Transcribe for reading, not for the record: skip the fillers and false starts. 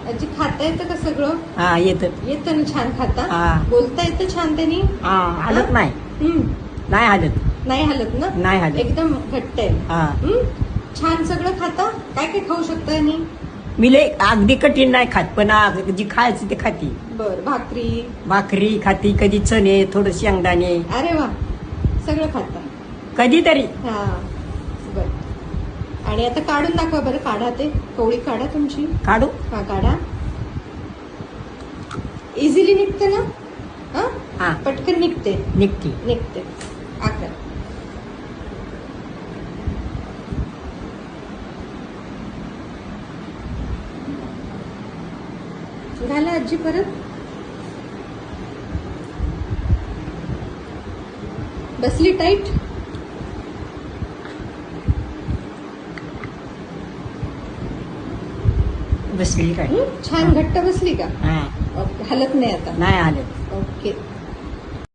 आजी खाता येतं का सगळं? हा येतं. येतं ना, छान खाता? हा. बोलता येतं छान त्यांनी? हा हालत नाही. नाही हालत. नाही हालत ना? नाही हालत. एकदम घट्ट आहे. हा. छान सगळं खाता? काय काय खाऊ शकता यांनी? मी लय अगदी कठीण नाही खात, पण जी खायचं ते खाती. बर, भाकरी? भाकरी खाती, कधी चणे, थोडं शेंगदाणे. अरे वा, सगळं खाता. कधीतरी. हा बर. आणि आता काढून दाखवा बरं, काढा ते कवळी काढा तुमची. काढू. हा काढा. इझिली निघते ना? हा पटकन निघते. निघते. आकार. घाला आजी परत. बसली टाईट? बसली काय? छान घट्ट बसली का? हा. हलत नाही आता? नाही हालत. ओके.